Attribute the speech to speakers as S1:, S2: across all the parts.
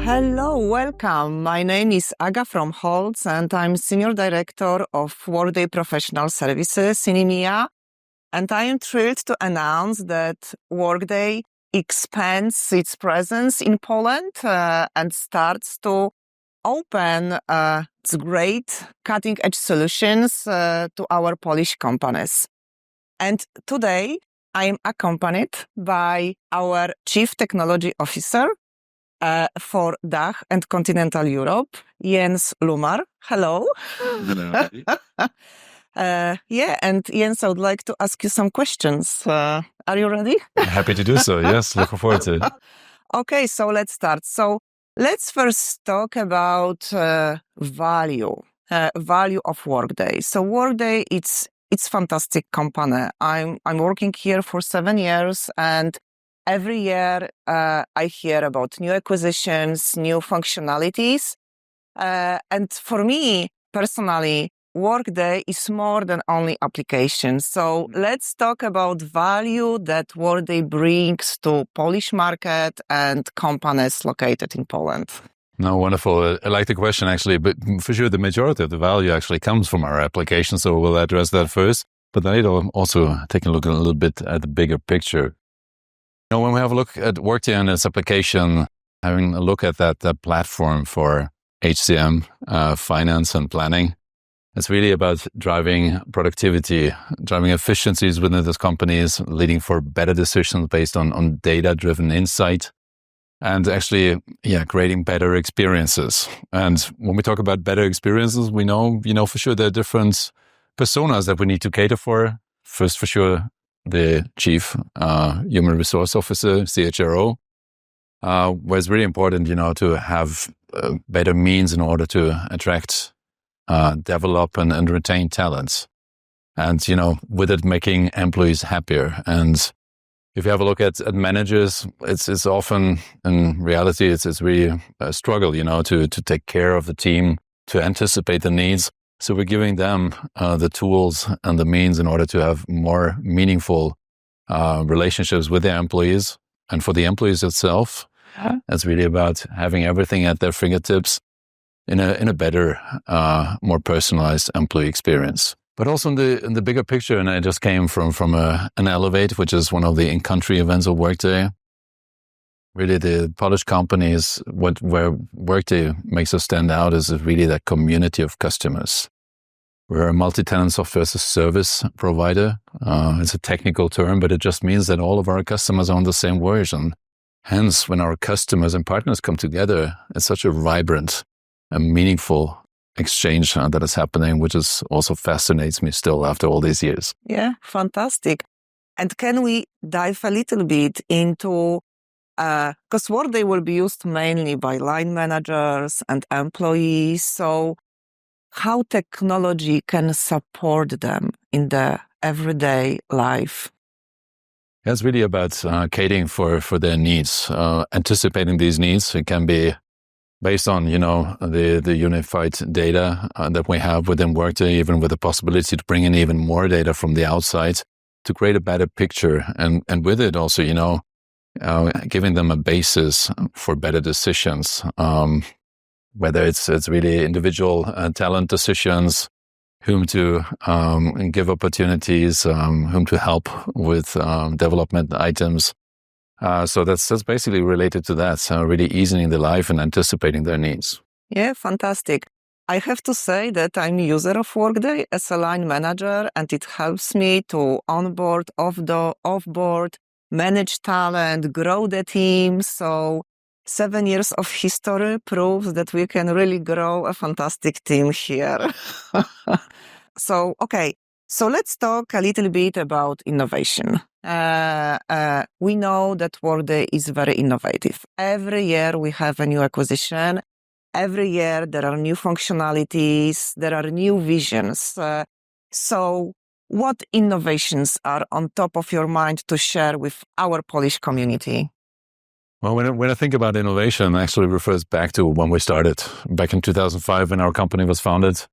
S1: Hello, welcome. My name is Agnieszka Frommholz and I'm Senior Director of Workday Professional Services in EMEA. And I am thrilled to announce that Workday expands its presence in Poland and starts to open its great cutting-edge solutions to our Polish companies. And today I am accompanied by our Chief Technology Officer for DACH and Continental Europe, Jens Löhmar. Hello.
S2: Hello.
S1: And Jens, I would like to ask you some questions. Are you ready?
S2: Happy to do so. Yes, looking forward to it.
S1: Okay, so let's start. So let's first talk about value of Workday. So Workday, it's fantastic company. I'm working here for 7 years, and every year I hear about new acquisitions, new functionalities. And for me personally, Workday is more than only applications. So let's talk about value that Workday brings to Polish market and companies located in Poland.
S2: No, wonderful. I like the question actually, but for sure the majority of the value actually comes from our application. So we'll address that first, but then also taking a look a little bit at the bigger picture. You know, when we have a look at Workday and its application, having a look at that platform for HCM, finance and planning, it's really about driving productivity, driving efficiencies within those companies, leading for better decisions based on data-driven insight, and actually, creating better experiences. And when we talk about better experiences, we know, for sure there are different personas that we need to cater for. First, for sure, the Chief Human Resource Officer, CHRO, where it's really important, to have better means in order to attract, develop and retain talents. And, with it making employees happier. And if you have a look at managers, it's often, in reality, it's really a struggle, to take care of the team, to anticipate the needs. So we're giving them the tools and the means in order to have more meaningful relationships with their employees. And for the employees itself, it's really about having everything at their fingertips in a better, more personalized employee experience. But also in the bigger picture, and I just came from an Elevate, which is one of the in-country events of Workday. Really, the Polish companies, where Workday makes us stand out is really that community of customers. We're a multi-tenant software as a service provider. It's a technical term, but it just means that all of our customers are on the same version. Hence, when our customers and partners come together, it's such a vibrant and meaningful exchange that is happening, which is also fascinates me still after all these years.
S1: Yeah, fantastic. And can we dive a little bit into, because Workday will be used mainly by line managers and employees, so how technology can support them in the everyday life?
S2: It's really about catering for their needs, anticipating these needs. It can be based on, the unified data that we have within Workday, even with the possibility to bring in even more data from the outside to create a better picture. And with it also, giving them a basis for better decisions, whether it's really individual talent decisions, whom to give opportunities, whom to help with development items. So that's basically related to that, really easing the life and anticipating their needs.
S1: Yeah, fantastic. I have to say that I'm a user of Workday as a line manager, and it helps me to onboard, offboard, manage talent, grow the team. So 7 years of history proves that we can really grow a fantastic team here. So let's talk a little bit about innovation. We know that Workday is very innovative. Every year we have a new acquisition. Every year there are new functionalities. There are new visions. So what innovations are on top of your mind to share with our Polish community?
S2: Well, when I think about innovation, it actually refers back to when we started. Back in 2005 when our company was founded.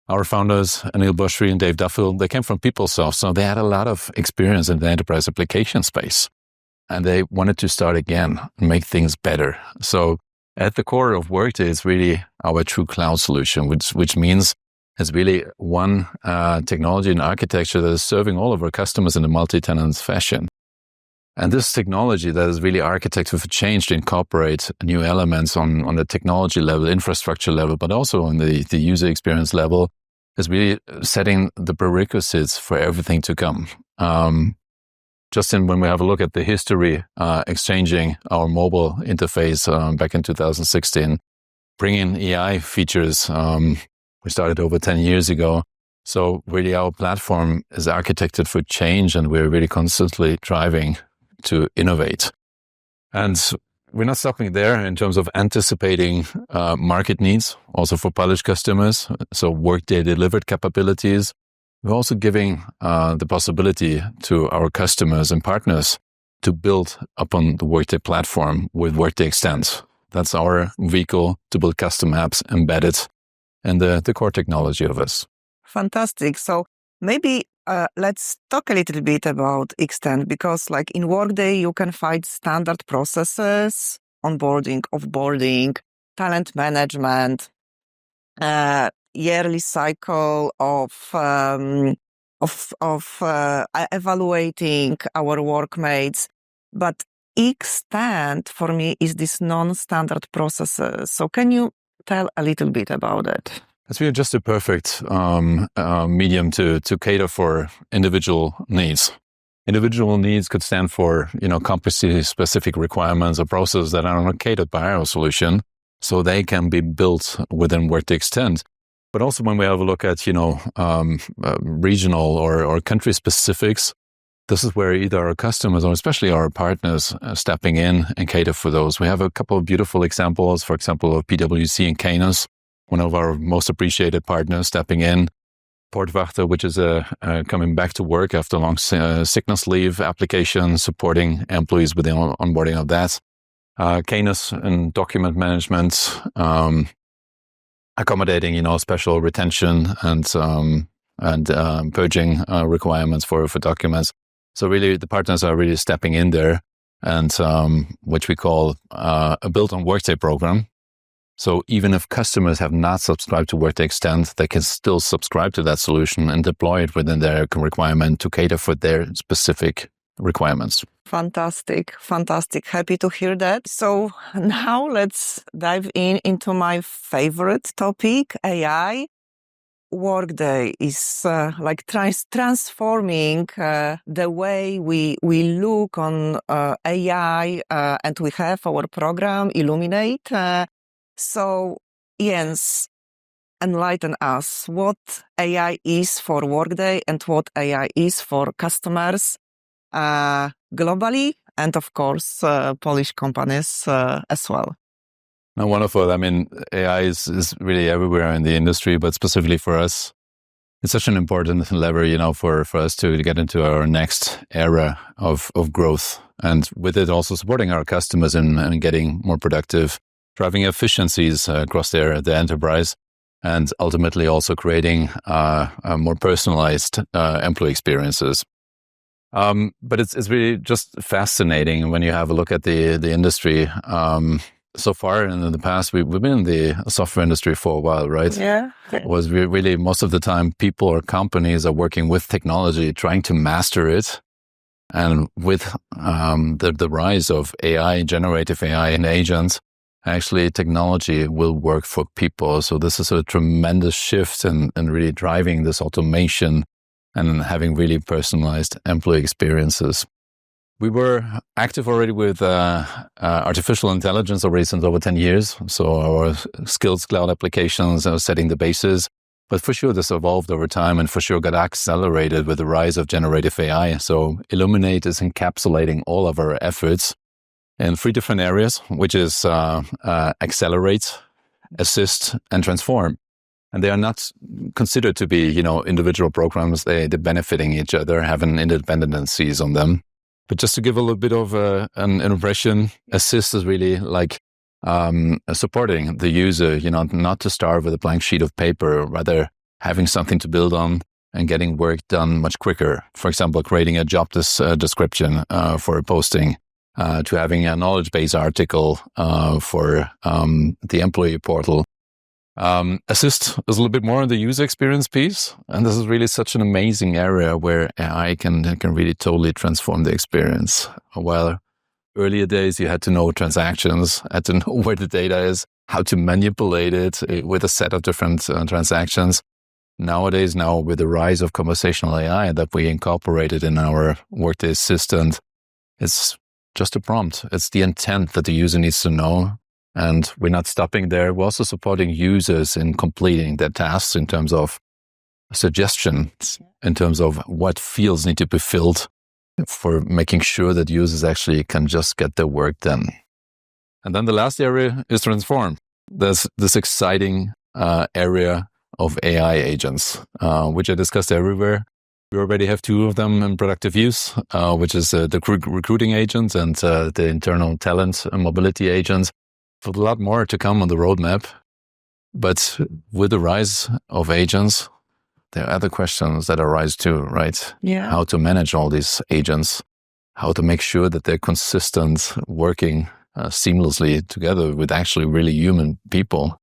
S2: Our founders, Anil Bashri and Dave Duffield, they came from PeopleSoft, so they had a lot of experience in the enterprise application space. And they wanted to start again and make things better. So At the core of Workday is really our true cloud solution, which means it's really one technology and architecture that is serving all of our customers in a multi-tenant fashion. And this technology that is really architected for change to incorporate new elements on the technology level, infrastructure level, but also on the user experience level, is really setting the prerequisites for everything to come. When we have a look at the history, exchanging our mobile interface back in 2016, bringing AI features, we started over 10 years ago. So really our platform is architected for change, and we're really constantly driving to innovate. And we're not stopping there in terms of anticipating market needs, also for Polish customers. So Workday delivered capabilities. We're also giving the possibility to our customers and partners to build upon the Workday platform with Workday Extend. That's our vehicle to build custom apps embedded in the core technology of us.
S1: Fantastic. So maybe let's talk a little bit about Extend, because like in Workday, you can find standard processes, onboarding, offboarding, talent management, yearly cycle of evaluating our workmates. But Extend for me is this non-standard processes. So can you tell a little bit about it?
S2: It's really just a perfect medium to cater for individual needs. Individual needs could stand for, competency-specific requirements or processes that are not catered by our solution, so they can be built within Workday Extend. But also when we have a look at, regional or country specifics, this is where either our customers or especially our partners are stepping in and cater for those. We have a couple of beautiful examples, for example, of PwC and Canis, one of our most appreciated partners stepping in. Portwachter, which is coming back to work after long sickness leave application, supporting employees with the onboarding of that. Canis in document management, accommodating, special retention and purging requirements for documents. So really, the partners are really stepping in there, and which we call a built on Workday program. So even if customers have not subscribed to Workday Extend, they can still subscribe to that solution and deploy it within their requirement to cater for their specific requirements.
S1: Fantastic. Happy to hear that. So now let's dive into my favorite topic, AI. Workday is transforming the way we look on AI, and we have our program Illuminate. So Jens, enlighten us what AI is for Workday and what AI is for customers globally, and of course Polish companies as well.
S2: Now, wonderful. I mean, AI is really everywhere in the industry, but specifically for us, it's such an important lever, for us to get into our next era of growth. And with it also supporting our customers and getting more productive, driving efficiencies across their enterprise, and ultimately also creating more personalized employee experiences. But it's really just fascinating when you have a look at the industry. So far in the past, we've been in the software industry for a while, right?
S1: Yeah.
S2: It was really most of the time people or companies are working with technology, trying to master it. And with the rise of AI, generative AI and agents, actually technology will work for people. So this is a tremendous shift in really driving this automation and having really personalized employee experiences. We were active already with artificial intelligence already since over 10 years. So our Skills Cloud applications are setting the basis. But for sure, this evolved over time and for sure got accelerated with the rise of generative AI. So Illuminate is encapsulating all of our efforts in 3 different areas, which is accelerate, assist, and transform. And they are not considered to be, individual programs. They're benefiting each other, having interdependencies on them. But just to give a little bit of an impression, assist is really like supporting the user, not to start with a blank sheet of paper, rather having something to build on and getting work done much quicker. For example, creating a job description for a posting, to having a knowledge base article for the employee portal. Assist is a little bit more on the user experience piece. And this is really such an amazing area where AI can really totally transform the experience. While earlier days, you had to know transactions, had to know where the data is, how to manipulate it with a set of different transactions. Nowadays, now with the rise of conversational AI that we incorporated in our Workday Assistant, it's just a prompt. It's the intent that the user needs to know. And we're not stopping there. We're also supporting users in completing their tasks in terms of suggestions, in terms of what fields need to be filled for making sure that users actually can just get their work done. And then the last area is transform. There's this exciting area of AI agents, which I discussed everywhere. We already have 2 of them in productive use, which is the recruiting agent and the internal talent and mobility agent. There's a lot more to come on the roadmap. But with the rise of agents, there are other questions that arise too, right?
S1: Yeah.
S2: How to manage all these agents, how to make sure that they're consistent, working seamlessly together with actually really human people.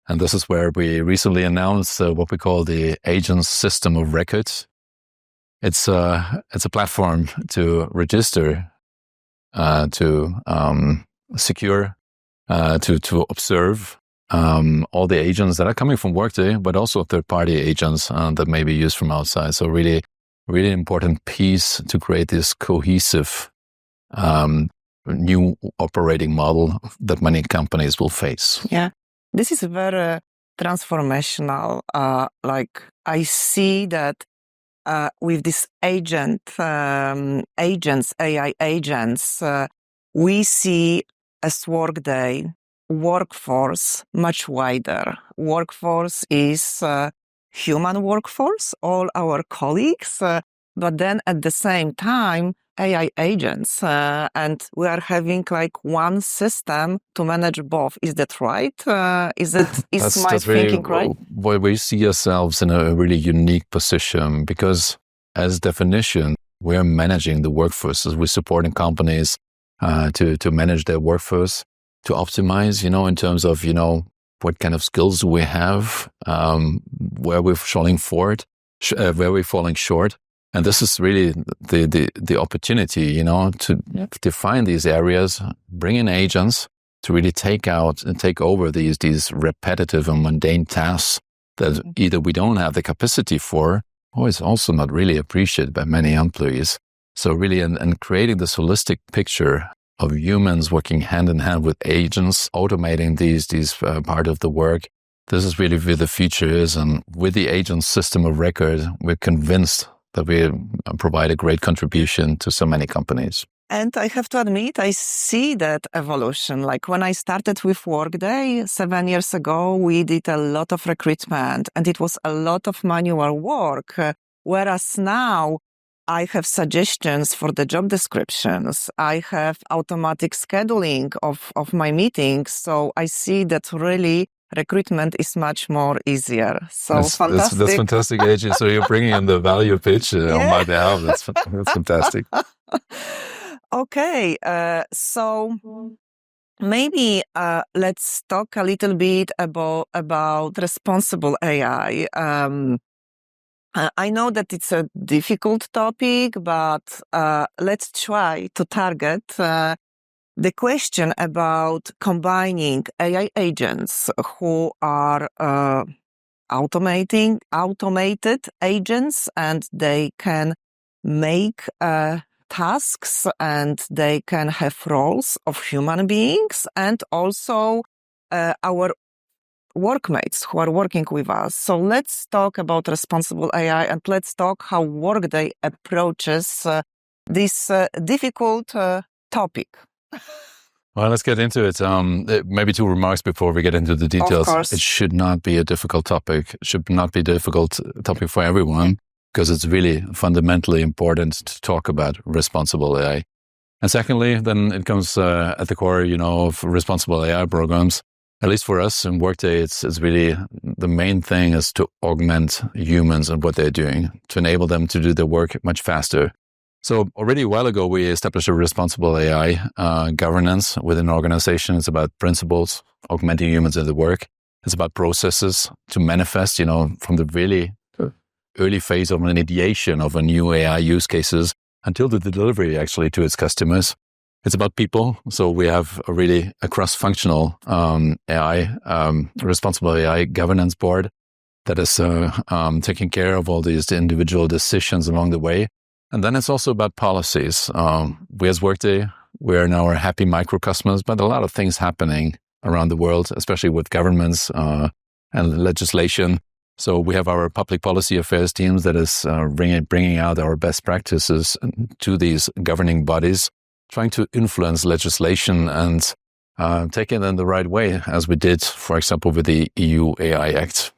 S2: And this is where we recently announced what we call the Agent System of Record. It's a platform to register, to secure, to observe all the agents that are coming from Workday, but also third-party agents that may be used from outside. So really, really important piece to create this cohesive new operating model that many companies will face.
S1: Yeah, this is very transformational. I see that with this AI agents, we see as Workday workforce much wider. Workforce is human workforce, all our colleagues, but then at the same time, AI agents, and we are having one system to manage both. Is that right? Is my thinking right?
S2: Well, we see ourselves in a really unique position because, as definition, we're managing the workforce. We're supporting companies to manage their workforce, to optimize, in terms of, what kind of skills we have, where we're falling short. And this is really the opportunity, to define these areas, bring in agents to really take out and take over these repetitive and mundane tasks that either we don't have the capacity for, or is also not really appreciated by many employees. So really, and creating this holistic picture of humans working hand in hand with agents, automating these part of the work. This is really where the future is. And with the agent system of record, we're convinced that we provide a great contribution to so many companies.
S1: And I have to admit, I see that evolution. Like when I started with Workday 7 years ago, we did a lot of recruitment and it was a lot of manual work. Whereas now I have suggestions for the job descriptions. I have automatic scheduling of my meetings. So I see that really recruitment is much more easier. So fantastic.
S2: That's fantastic, AJ. So you're bringing in the value pitch on my behalf. That's fantastic.
S1: Okay. So maybe let's talk a little bit about responsible AI. I know that it's a difficult topic, but let's try to target the question about combining AI agents who are automated agents, and they can make tasks and they can have roles of human beings, and also our workmates who are working with us. So let's talk about responsible AI and let's talk how Workday approaches this difficult topic.
S2: Well, let's get into it. Maybe 2 remarks before we get into the details.
S1: Of course.
S2: It should not be a difficult topic. It should not be a difficult topic for everyone because it's really fundamentally important to talk about responsible AI. And secondly, then it comes at the core, of responsible AI programs. At least for us in Workday, it's really the main thing is to augment humans and what they're doing, to enable them to do their work much faster. So already a while ago, we established a responsible AI governance within an organization. It's about principles, augmenting humans in the work. It's about processes to manifest, from the really early phase of an ideation of a new AI use cases until the delivery actually to its customers. It's about people. So we have a cross-functional responsible AI governance board that is taking care of all these individual decisions along the way. And then it's also about policies. We as Workday, we're now happy micro customers, but a lot of things happening around the world, especially with governments and legislation. So we have our public policy affairs teams that is bringing out our best practices to these governing bodies, trying to influence legislation and take it in the right way, as we did, for example, with the EU AI Act.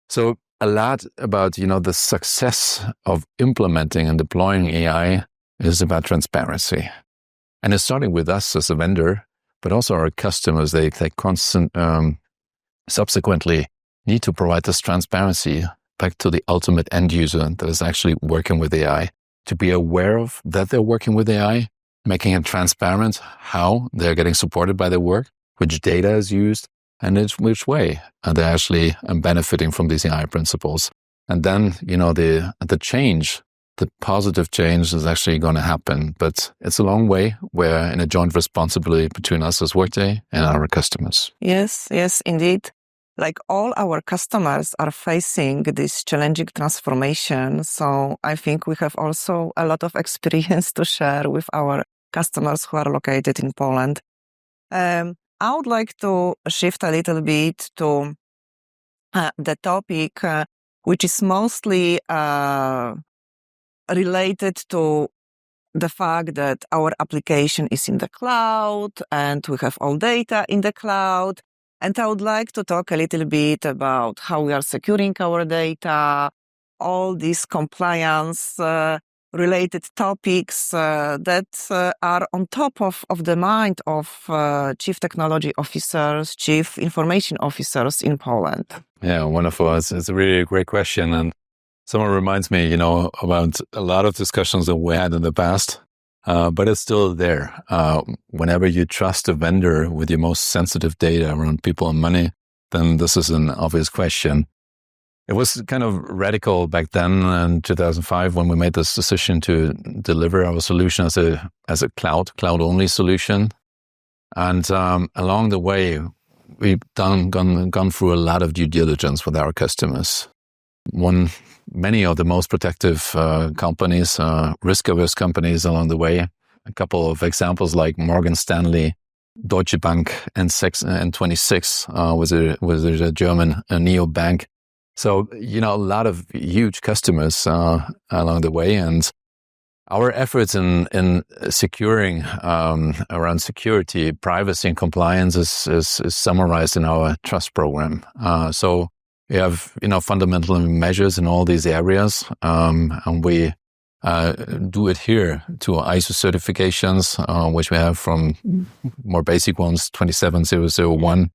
S2: So a lot about, the success of implementing and deploying AI is about transparency. And it's starting with us as a vendor, but also our customers. They subsequently need to provide this transparency back to the ultimate end user that is actually working with AI, to be aware of that they're working with AI, making it transparent how they're getting supported by their work, which data is used, and in which way they're actually benefiting from these AI principles. And then, the change, the positive change is actually going to happen. But it's a long way. We're in a joint responsibility between us as Workday and our customers.
S1: Yes, indeed. Like all our customers are facing this challenging transformation. So I think we have also a lot of experience to share with our customers who are located in Poland. I would like to shift a little bit to the topic, which is mostly related to the fact that our application is in the cloud and we have all data in the cloud. And I would like to talk a little bit about how we are securing our data, all these compliance related topics that are on top of the mind of chief technology officers, chief information officers in Poland.
S2: Yeah, wonderful. It's a really great question. And someone reminds me, about a lot of discussions that we had in the past, but it's still there. Whenever you trust a vendor with your most sensitive data around people and money, then this is an obvious question. It was kind of radical back then in 2005 when we made this decision to deliver our solution as a cloud-only solution. And along the way, we've gone through a lot of due diligence with our customers. Many of the most protective companies, risk-averse companies along the way. A couple of examples like Morgan Stanley, Deutsche Bank, and N26 was a German neobank. So, a lot of huge customers along the way. And our efforts in securing around security, privacy, and compliance is summarized in our Trust Program. So we have, fundamental measures in all these areas, and we do adhere to ISO certifications, which we have from more basic ones, 27001,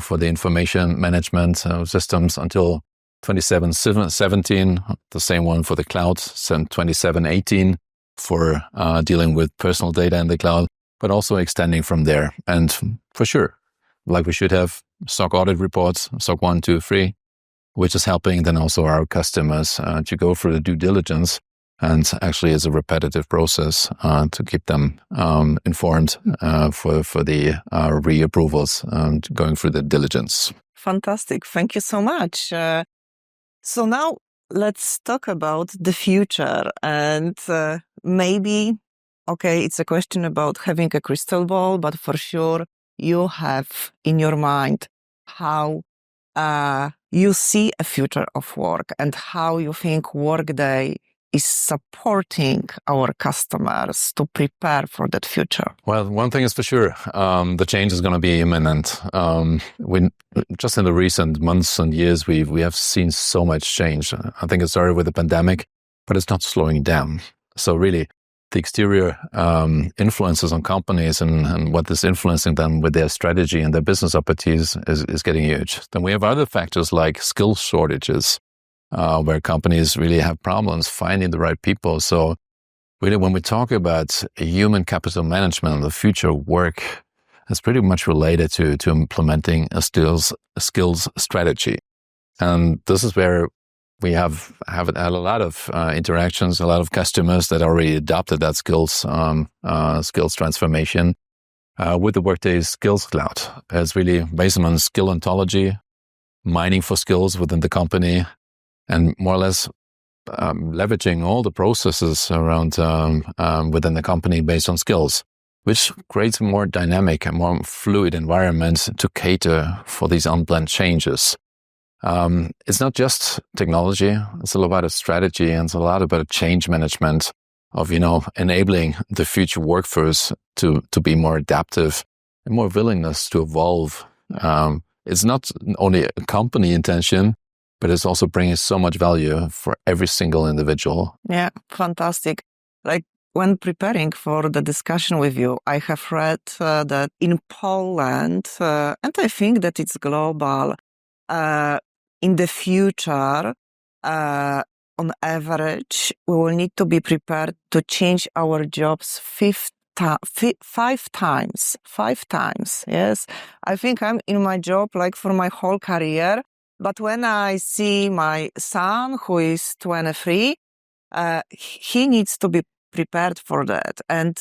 S2: for the information management systems until 2717, the same one for the cloud, 2718 for dealing with personal data in the cloud, but also extending from there. And for sure, like we should have SOC audit reports, SOC 1, 2, 3, which is helping then also our customers to go through the due diligence. And actually is a repetitive process to keep them informed for the reapprovals going through the diligence.
S1: Fantastic. Thank you so much. So now let's talk about the future. And maybe, it's a question about having a crystal ball, but for sure you have in your mind how you see a future of work and how you think Workday is supporting our customers to prepare for that future?
S2: Well, one thing is for sure, the change is going to be imminent. Just in the recent months and years, we have seen so much change. I think it started with the pandemic, but it's not slowing down. So really, the exterior influences on companies and what is influencing them with their strategy and their business opportunities is getting huge. Then we have other factors like skill shortages, where companies really have problems finding the right people. So really, when we talk about human capital management and the future of work, it's pretty much related to implementing a skills strategy. And this is where we have had a lot of interactions, a lot of customers that already adopted that skills transformation with the Workday Skills Cloud. It's really based on skill ontology, mining for skills within the company, and more or less leveraging all the processes around within the company based on skills, which creates a more dynamic and more fluid environment to cater for these unplanned changes. It's not just technology. It's a lot about a strategy, and it's a lot about change management of, enabling the future workforce to be more adaptive and more willingness to evolve. It's not only a company intention, but it's also bringing so much value for every single individual.
S1: Yeah, fantastic. Like when preparing for the discussion with you, I have read that in Poland, and I think that it's global, in the future, on average, we will need to be prepared to change our jobs 5 times. 5 times, yes. I think I'm in my job like for my whole career. But when I see my son, who is 23, he needs to be prepared for that. And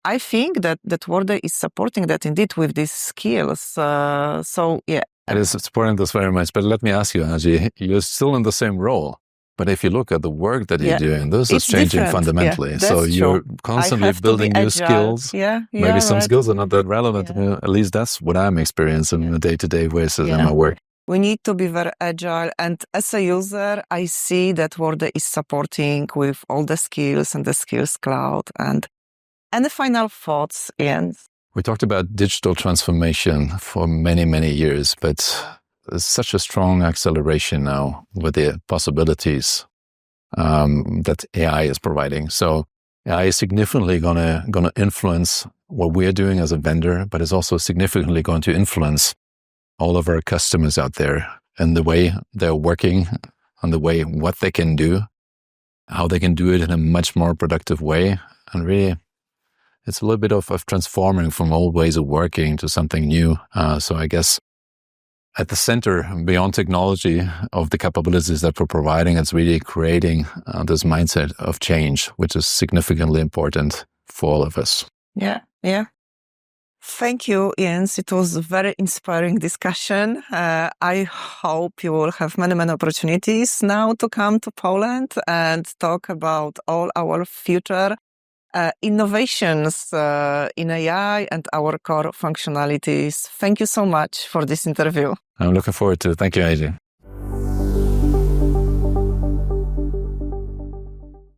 S1: I think that Workday is supporting that indeed with these skills. So, yeah.
S2: It is supporting this very much. But let me ask you, Angie, you're still in the same role. But if you look at the work that you're doing, this is changing
S1: different.
S2: fundamentally.
S1: Yeah,
S2: so you're
S1: true.
S2: constantly building new skills. Maybe some skills are not that relevant.
S1: Yeah.
S2: At least that's what I'm experiencing on a day-to-day basis in my work.
S1: We need to be very agile. And as a user, I see that Workday is supporting with all the skills and the Skills Cloud. And any final thoughts, Jens?
S2: We talked about digital transformation for many, many years, but there's such a strong acceleration now with the possibilities that AI is providing. So AI is significantly going to influence what we're doing as a vendor, but it's also significantly going to influence all of our customers out there and the way they're working, on the way what they can do, how they can do it in a much more productive way. And really, it's a little bit of transforming from old ways of working to something new. So I guess at the center, beyond technology, of the capabilities that we're providing, it's really creating this mindset of change, which is significantly important for all of us.
S1: Yeah. Thank you, Jens. It was a very inspiring discussion. I hope you will have many, many opportunities now to come to Poland and talk about all our future innovations in AI and our core functionalities. Thank you so much for this interview.
S2: I'm looking forward to it. Thank you, AJ.